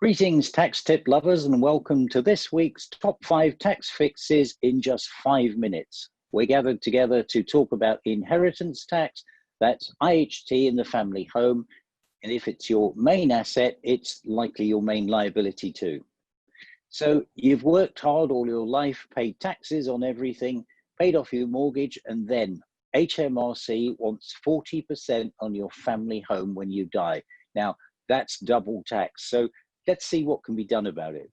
Greetings, tax tip lovers, and welcome to this week's top 5 tax fixes in just 5 minutes. We're gathered together to talk about inheritance tax, that's IHT in the family home, and if it's your main asset, it's likely your main liability too. So you've worked hard all your life, paid taxes on everything, paid off your mortgage, and then HMRC wants 40% on your family home when you die. Now, that's double tax. So let's see what can be done about it.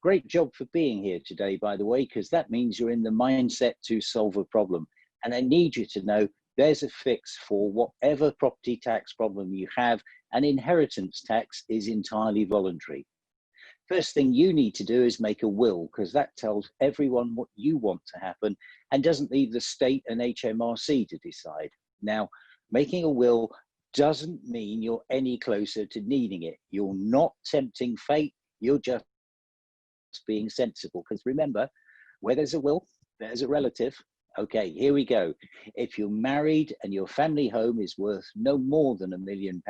Great job for being here today, by the way, because that means you're in the mindset to solve a problem. And I need you to know there's a fix for whatever property tax problem you have, and inheritance tax is entirely voluntary. First thing you need to do is make a will, because that tells everyone what you want to happen and doesn't leave the state and HMRC to decide. Now, making a will doesn't mean you're any closer to needing it. You're not tempting fate, you're just being sensible. Because remember, where there's a will, there's a relative. Okay, here we go. If you're married and your family home is worth no more than £1 million,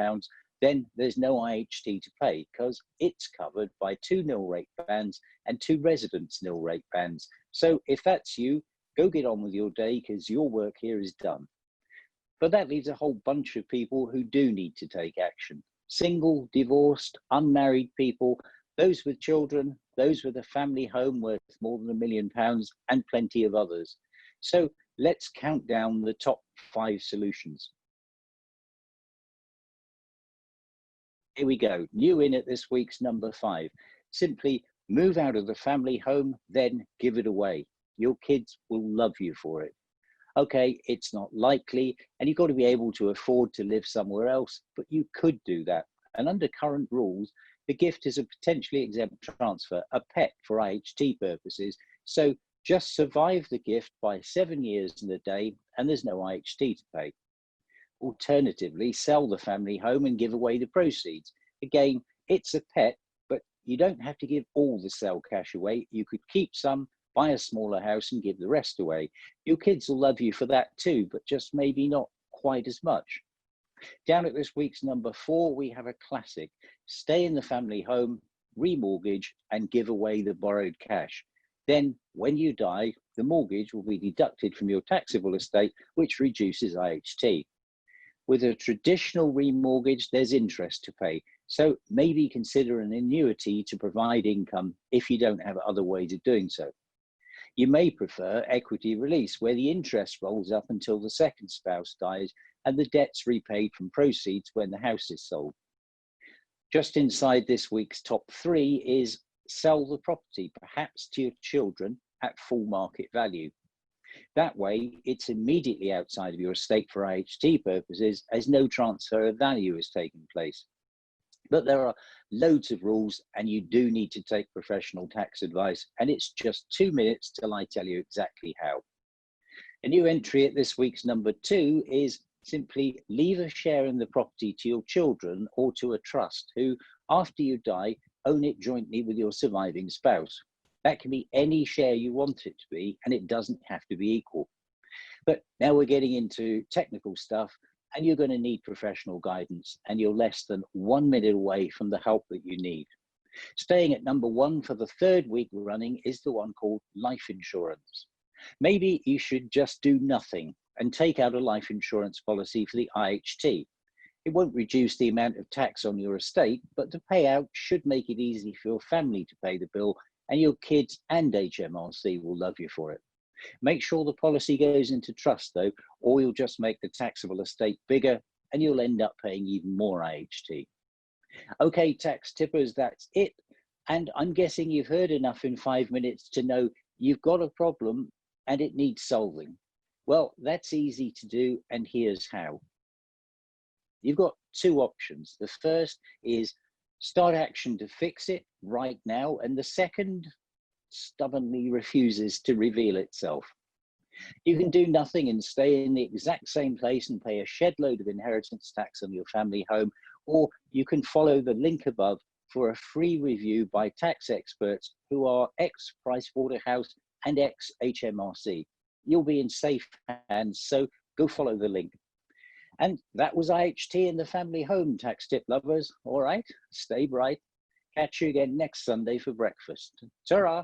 then there's no IHT to pay because it's covered by 2 nil rate bans and 2 residence nil rate bans. So if that's you, go get on with your day because your work here is done. But that leaves a whole bunch of people who do need to take action. Single, divorced, unmarried people, those with children, those with a family home worth more than £1 million, and plenty of others. So let's count down the top 5 solutions. Here we go, new in at this week's number 5. Simply move out of the family home, then give it away. Your kids will love you for it. Okay, it's not likely, and you've got to be able to afford to live somewhere else, but you could do that. And under current rules, the gift is a potentially exempt transfer, a pet for IHT purposes. So just survive the gift by 7 years and a day, and there's no IHT to pay. Alternatively, sell the family home and give away the proceeds. Again, it's a pet, but you don't have to give all the sale cash away. You could keep some, buy a smaller house and give the rest away. Your kids will love you for that too, but just maybe not quite as much. Down at this week's number 4, we have a classic. Stay in the family home, remortgage, and give away the borrowed cash. Then, when you die, the mortgage will be deducted from your taxable estate, which reduces IHT. With a traditional remortgage, there's interest to pay. So maybe consider an annuity to provide income if you don't have other ways of doing so. You may prefer equity release, where the interest rolls up until the second spouse dies and the debt's repaid from proceeds when the house is sold. Just inside this week's top 3 is sell the property, perhaps to your children, at full market value. That way, it's immediately outside of your estate for IHT purposes, as no transfer of value has taken place. But there are loads of rules, and you do need to take professional tax advice, and it's just 2 minutes till I tell you exactly how. A new entry at this week's number 2 is simply leave a share in the property to your children or to a trust who, after you die, own it jointly with your surviving spouse. That can be any share you want it to be, and it doesn't have to be equal. But now we're getting into technical stuff, and you're going to need professional guidance, and you're less than 1 minute away from the help that you need. Staying at number 1 for the 3rd week running is the one called life insurance. Maybe you should just do nothing and take out a life insurance policy for the IHT. It won't reduce the amount of tax on your estate, but the payout should make it easy for your family to pay the bill, and your kids and HMRC will love you for it. Make sure the policy goes into trust though, or you'll just make the taxable estate bigger and you'll end up paying even more IHT. Okay, tax tippers, that's it. And I'm guessing you've heard enough in 5 minutes to know you've got a problem and it needs solving. Well, that's easy to do, and here's how. You've got 2 options. The first is start action to fix it right now, and the second stubbornly refuses to reveal itself. You can do nothing and stay in the exact same place and pay a shed load of inheritance tax on your family home, or you can follow the link above for a free review by tax experts who are ex-Pricewaterhouse and ex-HMRC. You'll be in safe hands, so go follow the link. And that was IHT in the family home, tax tip lovers. All right, stay bright. Catch you again next Sunday for breakfast. Ta-ra.